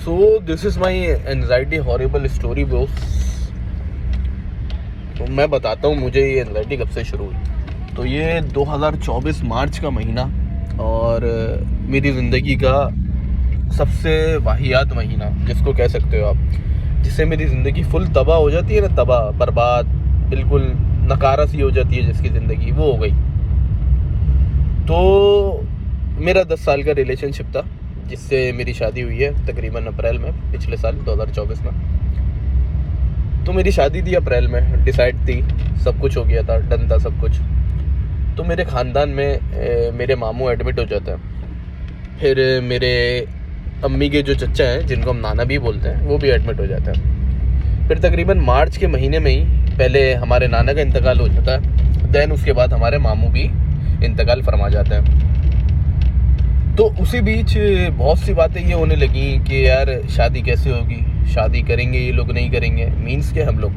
So this is my anxiety horrible story Bros. तो मैं बताता हूँ मुझे ये एनजाइटी कब से शुरू हुई। तो ये 2024 मार्च का महीना और मेरी ज़िंदगी का सबसे वाहियात महीना जिसको कह सकते हो आप, जिससे मेरी ज़िंदगी फुल तबाह हो जाती है ना, तबाह बर्बाद बिल्कुल नकारा सी हो जाती है जिसकी ज़िंदगी, वो हो गई। तो मेरा 10 साल का रिलेशनशिप था जिससे मेरी शादी हुई है तकरीबन अप्रैल में पिछले साल 2024 में। तो मेरी शादी थी अप्रैल में, डिसाइड थी, सब कुछ हो गया था, डन था सब कुछ। तो मेरे ख़ानदान में मेरे मामू एडमिट हो जाते हैं, फिर मेरे अम्मी के जो चचा हैं जिनको हम नाना भी बोलते हैं वो भी एडमिट हो जाते हैं। फिर तकरीबन मार्च के महीने में ही पहले हमारे नाना का इंतकाल हो जाता है, दैन उसके बाद हमारे मामू भी इंतकाल फरमा जाते हैं। तो उसी बीच बहुत सी बातें ये होने लगी कि यार शादी कैसे होगी, शादी करेंगे ये लोग नहीं करेंगे, मीन्स के हम लोग,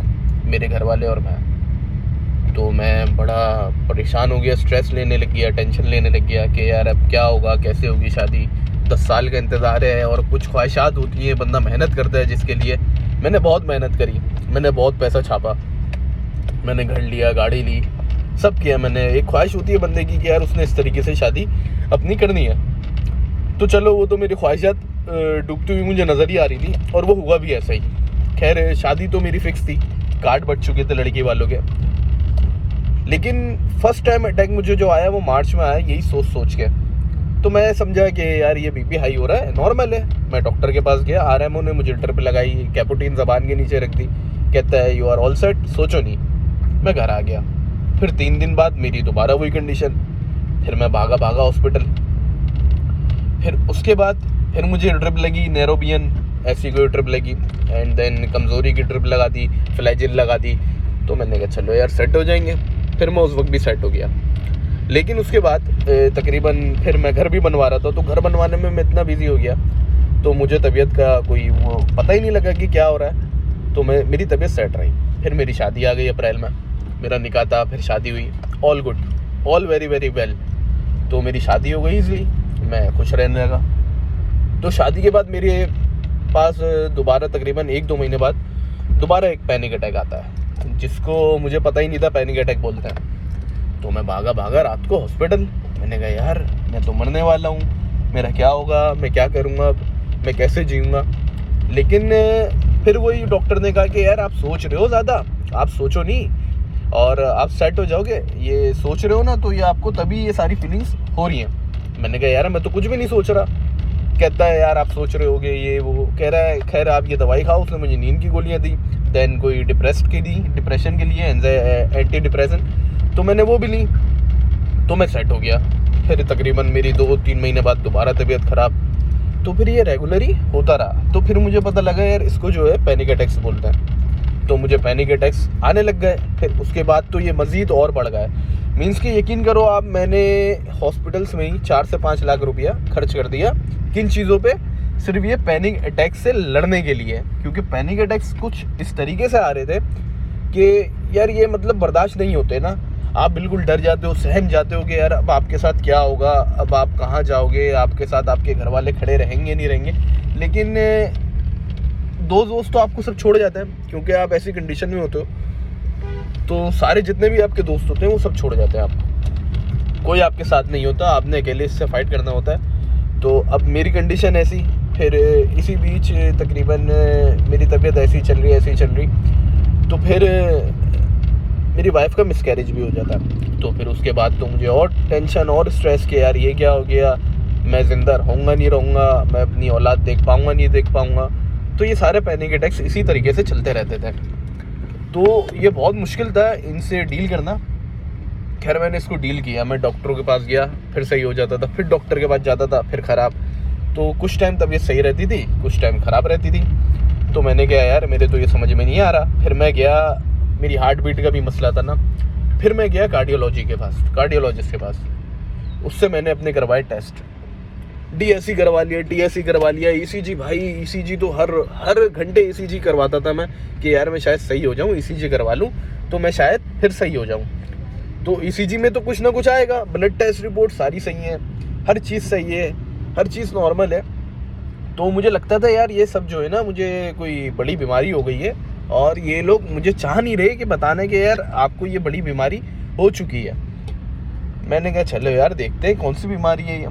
मेरे घर वाले और मैं। तो मैं बड़ा परेशान हो गया, स्ट्रेस लेने लग गया, टेंशन लेने लग गया कि यार अब क्या होगा, कैसे होगी शादी। 10 साल का इंतज़ार है और कुछ ख्वाहिशात होती हैं, बंदा मेहनत करता है जिसके लिए। मैंने बहुत मेहनत करी, मैंने बहुत पैसा छापा, मैंने घर लिया, गाड़ी ली, सब किया मैंने। एक ख्वाहिश होती है बंदे की कि यार उसने इस तरीके से शादी अपनी करनी है। तो चलो वो तो मेरी ख्वाहिशात डूबती हुई मुझे नज़र ही आ रही थी और वो हुआ भी ऐसा ही। खैर शादी तो मेरी फिक्स थी, कार्ड बट चुके थे लड़की वालों के। लेकिन फर्स्ट टाइम अटैक मुझे जो आया वो मार्च में आया, यही सोच के। तो मैं समझा कि यार ये बीपी हाई हो रहा है, नॉर्मल है। मैं डॉक्टर के पास गया, आरएमओ ने मुझे ड्रिप लगाई, कैपुटीन ज़बान के नीचे रख दी, कहता है यू आर ऑल सेट, सोचो नहीं। मैं घर आ गया। फिर 3 दिन बाद मेरी दोबारा वही कंडीशन, फिर मैं भागा हॉस्पिटल। फिर उसके बाद फिर मुझे ड्रिप लगी, नेरोबियन ऐसी कोई ड्रिप लगी, एंड देन कमज़ोरी की ड्रिप लगा दी, फ्लैजिल लगा दी। तो मैंने कहा चलो यार सेट हो जाएंगे। फिर मैं उस वक्त भी सेट हो गया। लेकिन उसके बाद तकरीबन फिर मैं घर भी बनवा रहा था, तो घर बनवाने में मैं इतना बिजी हो गया तो मुझे तबीयत का कोई वो पता ही नहीं लगा कि क्या हो रहा है। तो मेरी तबीयत सेट रही। फिर मेरी शादी आ गई अप्रैल में, मेरा निकाह था, फिर शादी हुई, all good, all very very well. तो मेरी शादी हो गई इजली, मैं खुश रहने लगा। तो शादी के बाद मेरे पास दोबारा तकरीबन 1-2 महीने बाद दोबारा एक पैनिक अटैक आता है, जिसको मुझे पता ही नहीं था पैनिक अटैक बोलते हैं। तो मैं भागा रात को हॉस्पिटल। मैंने कहा यार मैं तो मरने वाला हूँ, मेरा क्या होगा, मैं क्या करूँगा अब, मैं कैसे जीऊँगा। लेकिन फिर वही डॉक्टर ने कहा कि यार आप सोच रहे हो ज़्यादा, आप सोचो नहीं और आप सेट हो जाओगे। ये सोच रहे हो ना, तो ये आपको तभी ये सारी फीलिंग्स हो रही हैं। मैंने कहा यार मैं तो कुछ भी नहीं सोच रहा। कहता है यार आप सोच रहे होगे ये वो, कह रहा है खैर आप ये दवाई खाओ। उसने मुझे नींद की गोलियां दी, देन कोई डिप्रेशन के लिए एंटी डिप्रेशन, तो मैंने वो भी ली। तो मैं सेट हो गया। फिर तकरीबन मेरी 2-3 महीने बाद दोबारा तबीयत ख़राब। तो फिर ये रेगुलरली होता रहा। तो फिर मुझे पता लगा यार इसको जो है पैनिक अटैक्स बोलते हैं। तो मुझे पैनिक अटैक्स आने लग गए। फिर उसके बाद तो ये मज़ीद और बढ़ गए। मीन्स कि यकीन करो आप, मैंने हॉस्पिटल्स में ही 4 से 5 लाख रुपया खर्च कर दिया। किन चीज़ों पे? सिर्फ ये पैनिक अटैक से लड़ने के लिए। क्योंकि पैनिक अटैक्स कुछ इस तरीके से आ रहे थे कि यार ये मतलब बर्दाश्त नहीं होते ना। आप बिल्कुल डर जाते हो, सहम जाते हो कि यार अब आपके साथ क्या होगा, अब आप कहाँ जाओगे, आपके साथ आपके घर वाले खड़े रहेंगे नहीं रहेंगे। लेकिन दोस्त तो आपको सब छोड़ जाते हैं, क्योंकि आप ऐसी कंडीशन में होते हो। तो सारे जितने भी आपके दोस्त होते हैं वो सब छोड़ जाते हैं आपको, कोई आपके साथ नहीं होता, आपने अकेले इससे फाइट करना होता है। तो अब मेरी कंडीशन ऐसी, फिर इसी बीच तकरीबन मेरी तबीयत ऐसी चल रही। तो फिर मेरी वाइफ का मिसकैरेज भी हो जाता है। तो फिर उसके बाद तो मुझे और टेंशन और स्ट्रेस कि यार ये क्या हो गया, मैं ज़िंदा रहूँगा नहीं रहूँगा, मैं अपनी औलाद देख पाऊँगा नहीं देख पाऊँगा। तो ये सारे पैनिक अटैक्स इसी तरीके से चलते रहते थे। तो ये बहुत मुश्किल था इनसे डील करना। खैर मैंने इसको डील किया। मैं डॉक्टरों के पास गया, फिर सही हो जाता था, फिर डॉक्टर के पास जाता था, फिर ख़राब। तो कुछ टाइम तबीयत सही रहती थी, कुछ टाइम ख़राब रहती थी। तो मैंने कहा यार मेरे तो ये समझ में नहीं आ रहा। फिर मैं गया, मेरी हार्ट बीट का भी मसला था ना। फिर मैं गया कार्डियोलॉजिस्ट के पास। उससे मैंने अपने करवाए टेस्ट, DSC करवा लिया, ECG। भाई ECG तो हर घंटे ECG करवाता था मैं कि यार मैं शायद सही हो जाऊँ, ECG करवा लूँ तो मैं शायद फिर सही हो जाऊँ। तो ECG में तो कुछ ना कुछ आएगा, ब्लड टेस्ट रिपोर्ट सारी सही है, हर चीज़ सही है, हर चीज़ नॉर्मल है। तो मुझे लगता था यार ये सब जो है ना, मुझे कोई बड़ी बीमारी हो गई है और ये लोग मुझे चाह नहीं रहे कि बताने के यार आपको ये बड़ी बीमारी हो चुकी है। मैंने कहा चलो यार देखते हैं कौन सी बीमारी है ये।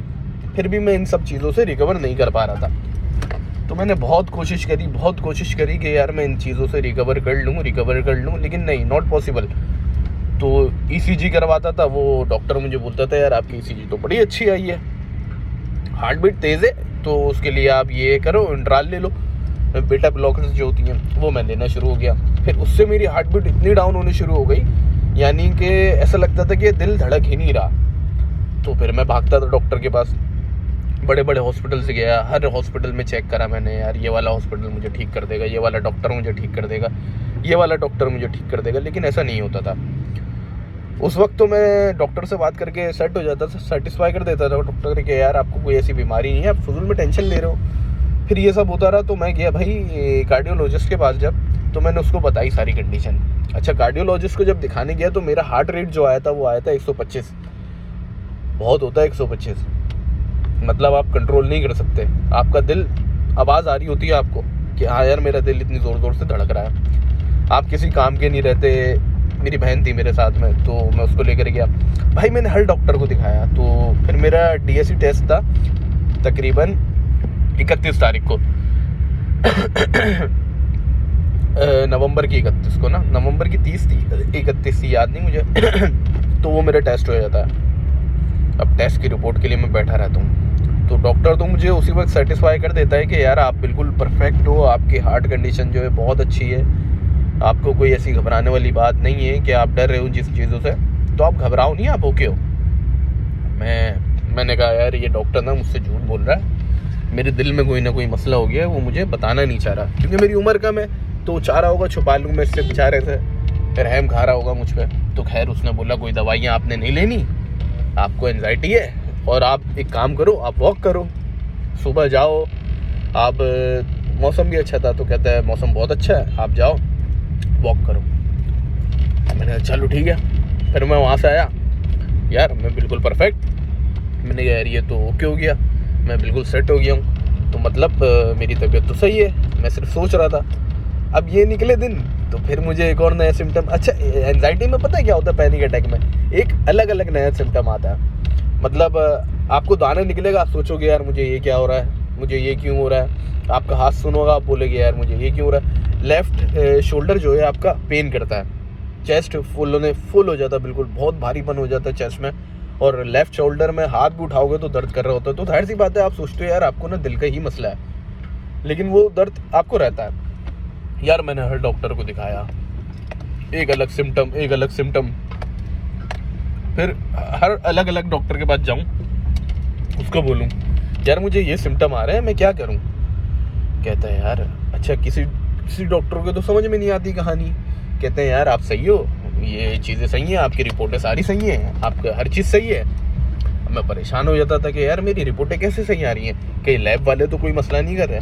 फिर भी मैं इन सब चीज़ों से रिकवर नहीं कर पा रहा था। तो मैंने बहुत कोशिश करी कि यार मैं इन चीज़ों से रिकवर कर लूँ, लेकिन नहीं, नॉट पॉसिबल। तो ECG करवाता था, वो डॉक्टर मुझे बोलता था यार आपकी ECG तो बड़ी अच्छी आई है, हार्ट बीट तेज़ है, तो उसके लिए आप ये करो, इंट्राल ले लो, बीटा ब्लॉकर्स जो होती हैं वो मैं लेना शुरू हो गया। फिर उससे मेरी हार्ट बीट इतनी डाउन होनी शुरू हो गई, यानी कि ऐसा लगता था कि दिल धड़क ही नहीं रहा। तो फिर मैं भागता था डॉक्टर के पास, बड़े बड़े हॉस्पिटल से गया, हर हॉस्पिटल में चेक करा मैंने, यार ये वाला हॉस्पिटल मुझे ठीक कर देगा, ये वाला डॉक्टर मुझे ठीक कर देगा, ये वाला डॉक्टर मुझे ठीक कर देगा, लेकिन ऐसा नहीं होता था। उस वक्त तो मैं डॉक्टर से बात करके सेट हो जाता था, सेटिस्फाई कर देता था डॉक्टर के यार आपको कोई ऐसी बीमारी नहीं है, आप फजूल में टेंशन ले रहे हो। फिर ये सब होता रहा तो मैं गया भाई कार्डियोलॉजिस्ट के पास जब, तो मैंने उसको बताई सारी कंडीशन। अच्छा, कार्डियोलॉजिस्ट को जब दिखाने गया तो मेरा हार्ट रेट जो आया था वो आया था 125। बहुत होता है 125, मतलब आप कंट्रोल नहीं कर सकते। आपका दिल, आवाज़ आ रही होती है आपको कि हाँ यार मेरा दिल इतनी ज़ोर ज़ोर से धड़क रहा है। आप किसी काम के नहीं रहते। मेरी बहन थी मेरे साथ में, तो मैं उसको लेकर गया भाई, मैंने हर डॉक्टर को दिखाया। तो फिर मेरा DSC टेस्ट था तकरीबन 31 तारीख को नवंबर की 31 को ना, नवंबर की 30 थी, 31 थी, याद नहीं मुझे तो वो मेरा टेस्ट हो जाता है। अब टेस्ट की रिपोर्ट के लिए मैं बैठा रहता हूँ, तो डॉक्टर तो मुझे उसी वक्त सेटिस्फाई कर देता है कि यार आप बिल्कुल परफेक्ट हो, आपकी हार्ट कंडीशन जो है बहुत अच्छी है, आपको कोई ऐसी घबराने वाली बात नहीं है कि आप डर रहे हो जिस चीज़ों से, तो आप घबराओ नहीं, आप ओके हो। मैंने कहा यार ये डॉक्टर ना मुझसे झूठ बोल रहा है, मेरे दिल में कोई ना कोई मसला हो गया है, वो मुझे बताना नहीं चाह रहा, क्योंकि मेरी उम्र कम है, तो चाह रहा होगा छुपा लूँ मैं इससे, बेचारे से रहम खा रहा होगा मुझ पर। तो खैर उसने बोला कोई दवाइयाँ आपने नहीं लेनी, आपको एंजाइटी है, और आप एक काम करो, आप वॉक करो, सुबह जाओ आप, मौसम भी अच्छा था तो कहता है मौसम बहुत अच्छा है, आप जाओ वॉक करो। मैंने कहा चलो ठीक है। फिर मैं वहाँ से आया, यार मैं बिल्कुल परफेक्ट, मैंने कहा यार ये तो ओके हो गया, मैं बिल्कुल सेट हो गया हूँ, तो मतलब मेरी तबीयत तो सही है, मैं सिर्फ सोच रहा था। अब ये निकले दिन, तो फिर मुझे एक और नया सिम्टम। अच्छा, एंजाइटी में पता है क्या होता है, पैनिक अटैक में एक अलग अलग नया सिम्टम आता है, मतलब आपको दाना निकलेगा, आप सोचोगे यार मुझे ये क्या हो रहा है, मुझे ये क्यों हो रहा है, आपका हाथ सुनोगा, आप बोलेगे यार मुझे ये क्यों हो रहा है। लेफ़्ट शोल्डर जो है आपका पेन करता है, चेस्ट फुल हो जाता है, बिल्कुल बहुत भारीपन हो जाता है चेस्ट में, और लेफ़्ट शोल्डर में हाथ भी उठाओगे तो दर्द कर रहा होता है। तो जाहिर सी बात है आप सोचते हो यार आपको ना दिल का ही मसला है, लेकिन वो दर्द आपको रहता है। यार मैंने हर डॉक्टर को दिखाया, एक अलग सिम्टम, फिर हर अलग अलग डॉक्टर के पास जाऊं, उसको बोलूं यार मुझे ये सिम्टम आ रहे हैं, मैं क्या करूं। कहता है यार अच्छा, किसी डॉक्टर को तो समझ में नहीं आती कहानी। कहते हैं यार आप सही हो, ये चीज़ें सही हैं, आपकी रिपोर्टें सारी सही हैं, आपका हर चीज़ सही है। मैं परेशान हो जाता था कि यार मेरी रिपोर्टें कैसे सही आ रही हैं, कि लैब वाले तो कोई मसला नहीं कर रहे,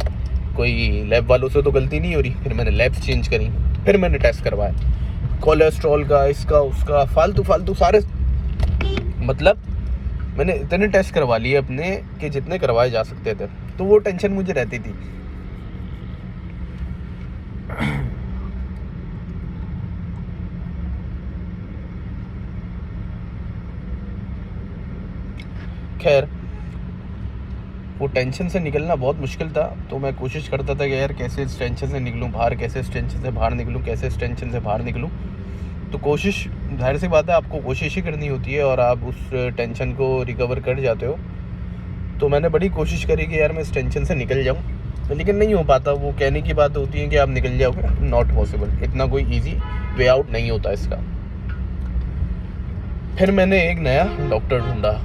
कोई लैब वालों से तो गलती नहीं हो रही। फिर मैंने लैब्स चेंज करी, फिर मैंने टेस्ट करवाया, कोलेस्ट्रॉल का, इसका उसका, फालतू सारे, मतलब मैंने इतने टेस्ट करवा लिए अपने कि जितने करवाए जा सकते थे। तो वो टेंशन मुझे रहती थी। खैर वो टेंशन से निकलना बहुत मुश्किल था, तो मैं कोशिश करता था कि यार कैसे इस टेंशन से निकलूं बाहर, कैसे इस टेंशन से बाहर निकलूं। तो कोशिश, जाहिर सी बात है आपको कोशिश ही करनी होती है, और आप उस टेंशन को रिकवर कर जाते हो। तो मैंने बड़ी कोशिश करी कि यार मैं इस टेंशन से निकल जाऊं, लेकिन नहीं हो पाता। वो कहने की बात होती है कि आप निकल जाओगे, नॉट पॉसिबल, इतना कोई ईजी वे आउट नहीं होता इसका। फिर मैंने एक नया डॉक्टर ढूंढा,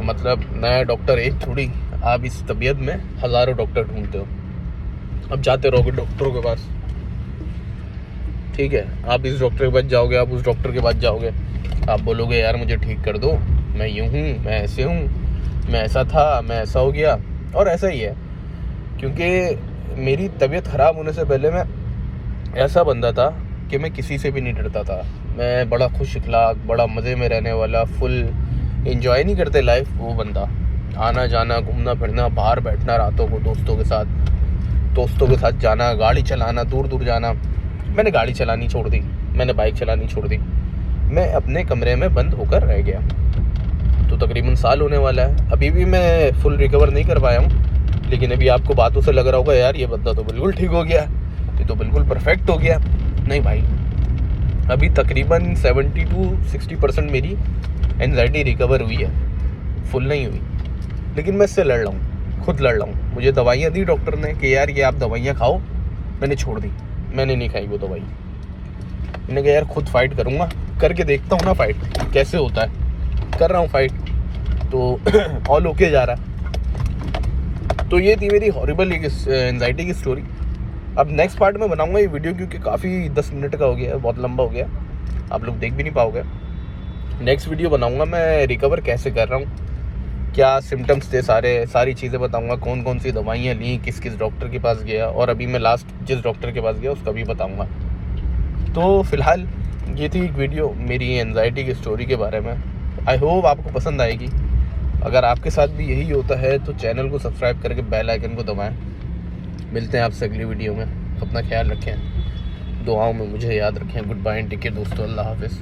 मतलब नया डॉक्टर एक थोड़ी, आप इस तबीयत में हज़ारों डॉक्टर ढूंढते हो। अब जाते रहोगे डॉक्टरों के पास, ठीक है, आप इस डॉक्टर के पास जाओगे, आप उस डॉक्टर के पास जाओगे, आप बोलोगे यार मुझे ठीक कर दो, मैं यूँ हूँ, मैं ऐसे हूँ, मैं ऐसा था, मैं ऐसा हो गया। और ऐसा ही है, क्योंकि मेरी तबीयत ख़राब होने से पहले मैं ऐसा बंदा था कि मैं किसी से भी नहीं डरता था। मैं बड़ा खुश इखलाक, बड़ा मज़े में रहने वाला, फुल एंजॉय नहीं करते लाइफ, वो बंदा। आना जाना, घूमना फिरना, बाहर बैठना रातों को दोस्तों के साथ जाना, गाड़ी चलाना, दूर दूर जाना। मैंने गाड़ी चलानी छोड़ दी, मैंने बाइक चलानी छोड़ दी, मैं अपने कमरे में बंद होकर रह गया। तो तकरीबन साल होने वाला है। अभी भी मैं फुल रिकवर नहीं कर पाया हूँ, लेकिन अभी आपको बातों से लग रहा होगा यार ये बंदा तो बिल्कुल ठीक हो गया, ये तो बिल्कुल परफेक्ट हो गया। नहीं भाई, अभी तकरीबन 70-60% मेरी एंजाइटी रिकवर हुई है, फुल नहीं हुई। लेकिन मैं इससे लड़ रहा हूँ, खुद लड़ रहा हूँ। मुझे दवाइयाँ दी डॉक्टर ने कि यार ये आप दवाइयाँ खाओ, मैंने छोड़ दी, मैंने नहीं खाई वो दवाई। मैंने कहा यार खुद फाइट करूँगा, करके देखता हूँ ना फाइट कैसे होता है। कर रहा हूँ फाइट, तो ऑल ओके जा रहा है। तो ये थी मेरी हॉरिबल एंजाइटी की स्टोरी। अब नेक्स्ट पार्ट में बनाऊंगा ये वीडियो, क्योंकि काफ़ी 10 मिनट का हो गया है, बहुत लंबा हो गया, आप लोग देख भी नहीं पाओगे। नेक्स्ट वीडियो बनाऊंगा मैं रिकवर कैसे कर रहा हूँ, क्या सिम्टम्स थे, सारी चीज़ें बताऊंगा, कौन कौन सी दवाइयाँ ली, किस किस डॉक्टर के पास गया, और अभी मैं लास्ट जिस डॉक्टर के पास गया उसका भी बताऊँगा। तो फ़िलहाल ये थी एक वीडियो मेरी एंजाइटी की स्टोरी के बारे में। आई होप आपको पसंद आएगी। अगर आपके साथ भी यही होता है तो चैनल को सब्सक्राइब करके बेल आइकन को दबाएं। मिलते हैं आपसे अगली वीडियो में। अपना ख्याल रखें, दुआओं में मुझे याद रखें। Goodbye and take care दोस्तों, अल्लाह हाफिज़।